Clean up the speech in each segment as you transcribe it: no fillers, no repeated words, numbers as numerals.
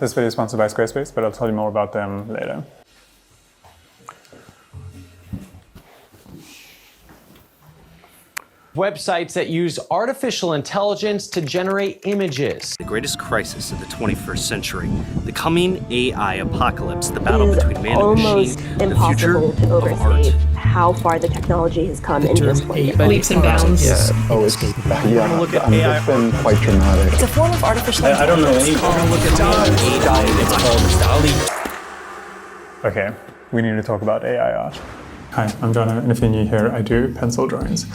This video is sponsored by Squarespace, but I'll tell you more about them later. Websites that use artificial intelligence to generate images. The greatest crisis of the 21st century, the coming AI apocalypse, the battle between man and machine, the future to of art. How far the technology has come in just 20 years. Leaps and bounds. Yeah. Oh, it's Look at AI. It's been quite dramatic. It's a form of artificial intelligence. I don't know any. Look at AI. It's called Okay, we need to talk about AI art. Hi, I'm Jono, and if you're new here, I do pencil drawings.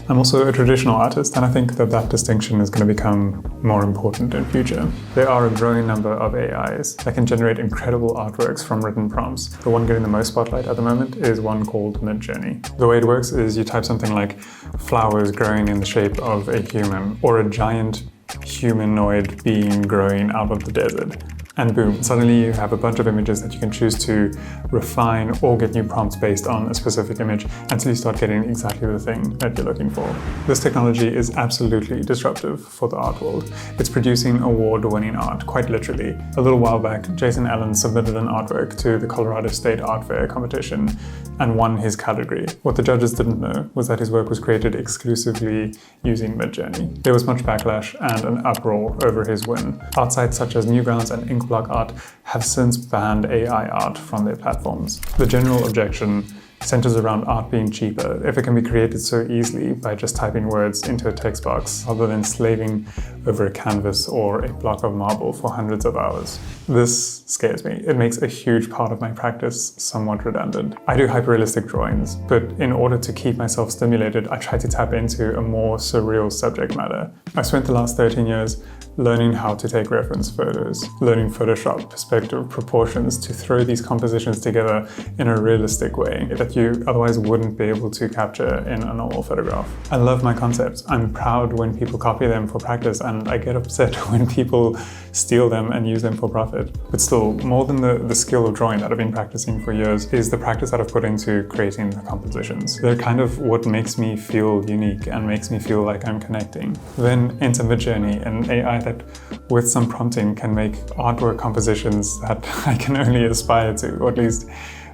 I'm also a traditional artist, and I think that distinction is going to become more important in future. There are a growing number of AIs that can generate incredible artworks from written prompts. The one getting the most spotlight at the moment is one called Midjourney. The way it works is you type something like flowers growing in the shape of a human, or a giant humanoid being growing out of the desert. And boom, suddenly you have a bunch of images that you can choose to refine or get new prompts based on a specific image until you start getting exactly the thing that you're looking for. This technology is absolutely disruptive for the art world. It's producing award-winning art, quite literally. A little while back, Jason Allen submitted an artwork to the Colorado State Art Fair competition and won his category. What the judges didn't know was that his work was created exclusively using Midjourney. There was much backlash and an uproar over his win. Art sites such as Newgrounds and Inkblot Art have since banned AI art from their platforms. The general objection centers around art being cheaper if it can be created so easily by just typing words into a text box rather than slaving over a canvas or a block of marble for hundreds of hours. This scares me. It makes a huge part of my practice somewhat redundant. I do hyperrealistic drawings, but in order to keep myself stimulated, I try to tap into a more surreal subject matter. I spent the last 13 years learning how to take reference photos, learning Photoshop, perspective, proportions to throw these compositions together in a realistic way that you otherwise wouldn't be able to capture in a normal photograph. I love my concepts. I'm proud when people copy them for practice, and I get upset when people steal them and use them for profit. But still, more than the skill of drawing that I've been practicing for years is the practice that I've put into creating the compositions. They're kind of what makes me feel unique and makes me feel like I'm connecting. Then enter Midjourney, an AI that with some prompting can make artwork compositions that I can only aspire to, or at least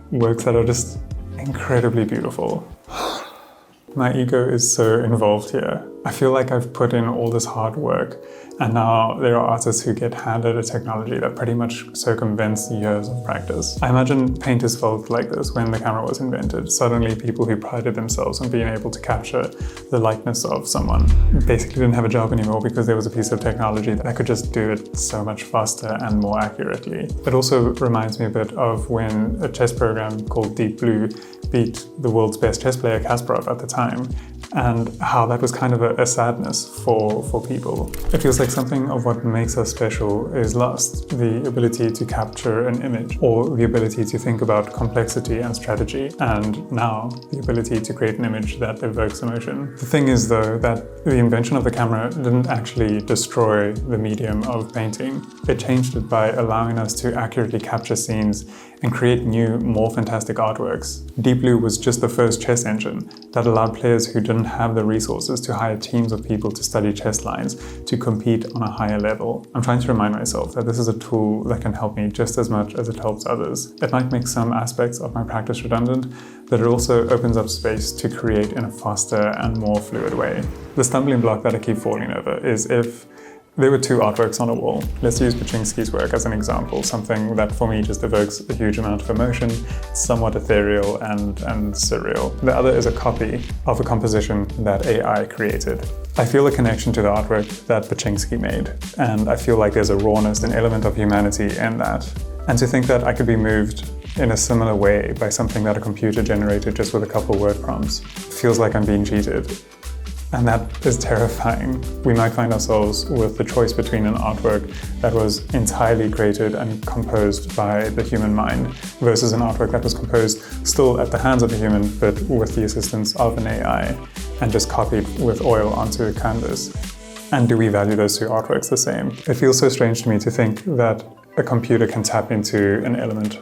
works that are just incredibly beautiful. My ego is so involved here. I feel like I've put in all this hard work, and now there are artists who get handed a technology that pretty much circumvents years of practice. I imagine painters felt like this when the camera was invented. Suddenly people who prided themselves on being able to capture the likeness of someone basically didn't have a job anymore because there was a piece of technology that could just do it so much faster and more accurately. It also reminds me a bit of when a chess program called Deep Blue beat the world's best chess player Kasparov at the time, and how that was kind of a sadness for people. It feels like something of what makes us special is lost, the ability to capture an image, or the ability to think about complexity and strategy, and now the ability to create an image that evokes emotion. The thing is though that the invention of the camera didn't actually destroy the medium of painting. It changed it by allowing us to accurately capture scenes and create new, more fantastic artworks. Deep Blue was just the first chess engine that allowed players who didn't have the resources to hire teams of people to study chess lines to compete on a higher level. I'm trying to remind myself that this is a tool that can help me just as much as it helps others. It might make some aspects of my practice redundant, but it also opens up space to create in a faster and more fluid way. The stumbling block that I keep falling over is if there were two artworks on a wall. Let's use Pachinksi's work as an example, something that for me just evokes a huge amount of emotion, somewhat ethereal and surreal. The other is a copy of a composition that AI created. I feel a connection to the artwork that Pachinksi made, and I feel like there's a rawness, an element of humanity in that. And to think that I could be moved in a similar way by something that a computer generated just with a couple word prompts feels like I'm being cheated. And that is terrifying. We might find ourselves with the choice between an artwork that was entirely created and composed by the human mind versus an artwork that was composed still at the hands of a human, but with the assistance of an AI and just copied with oil onto a canvas. And do we value those two artworks the same? It feels so strange to me to think that a computer can tap into an element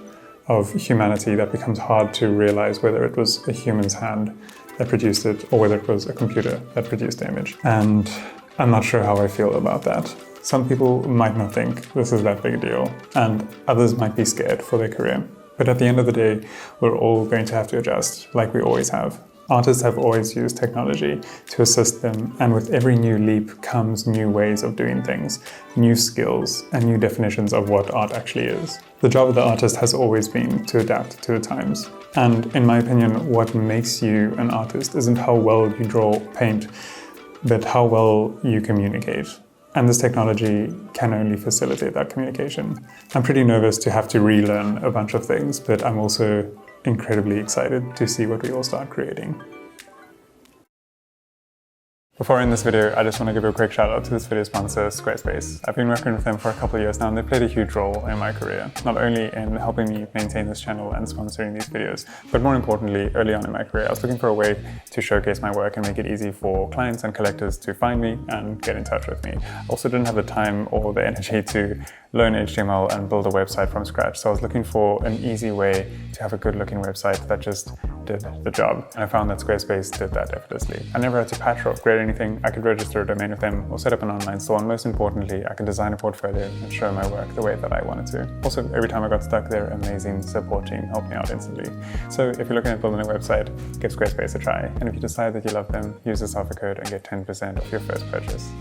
of humanity that becomes hard to realize whether it was a human's hand that produced it or whether it was a computer that produced the image. And I'm not sure how I feel about that. Some people might not think this is that big a deal, and others might be scared for their career. But at the end of the day, we're all going to have to adjust, like we always have. Artists have always used technology to assist them, and with every new leap comes new ways of doing things, new skills, and new definitions of what art actually is. The job of the artist has always been to adapt to the times. And in my opinion, what makes you an artist isn't how well you draw, paint, but how well you communicate. And this technology can only facilitate that communication. I'm pretty nervous to have to relearn a bunch of things, but I'm also incredibly excited to see what we all start creating. Before I end this video, I just want to give a quick shout out to this video's sponsor, Squarespace. I've been working with them for a couple of years now, and they've played a huge role in my career, not only in helping me maintain this channel and sponsoring these videos, but more importantly, early on in my career, I was looking for a way to showcase my work and make it easy for clients and collectors to find me and get in touch with me. I also didn't have the time or the energy to learn HTML and build a website from scratch, so I was looking for an easy way to have a good looking website that just did the job. And I found that Squarespace did that effortlessly. I never had to patch or upgrade anything. I could register a domain with them or set up an online store, and most importantly, I could design a portfolio and show my work the way that I wanted to. Also, every time I got stuck, their amazing support team helped me out instantly. So if you're looking at building a website, give Squarespace a try. And if you decide that you love them, use this offer code and get 10% off your first purchase.